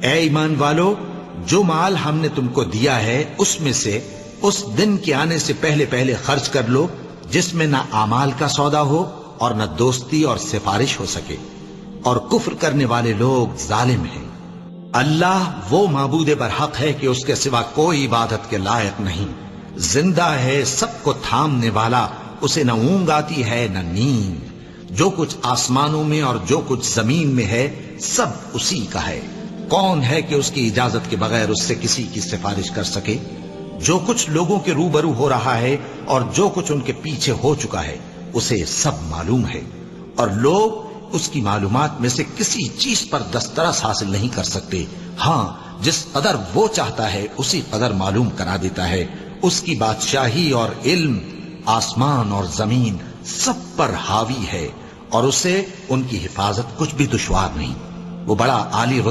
اے ایمان والو، جو مال ہم نے تم کو دیا ہے اس میں سے اس دن کے آنے سے پہلے پہلے خرچ کر لو جس میں نہ اعمال کا سودا ہو اور نہ دوستی اور سفارش ہو سکے، اور کفر کرنے والے لوگ ظالم ہیں۔ اللہ وہ معبود برحق ہے کہ اس کے سوا کوئی عبادت کے لائق نہیں، زندہ ہے، سب کو تھامنے والا، اسے نہ اونگ آتی ہے نہ نیند۔ جو کچھ آسمانوں میں اور جو کچھ زمین میں ہے سب اسی کا ہے۔ کون ہے کہ اس کی اجازت کے بغیر اس سے کسی کی سفارش کر سکے؟ جو کچھ لوگوں کے روبرو ہو رہا ہے اور جو کچھ ان کے پیچھے ہو چکا ہے اسے سب معلوم ہے، اور لوگ اس کی معلومات میں سے کسی چیز پر دسترس حاصل نہیں کر سکتے۔ ہاں، جس قدر وہ چاہتا ہے اسی قدر معلوم کرا دیتا ہے۔ اس کی بادشاہی اور علم آسمان اور زمین سب پر حاوی ہے، اور اسے ان کی حفاظت کچھ بھی دشوار نہیں۔ وہ بڑا عالی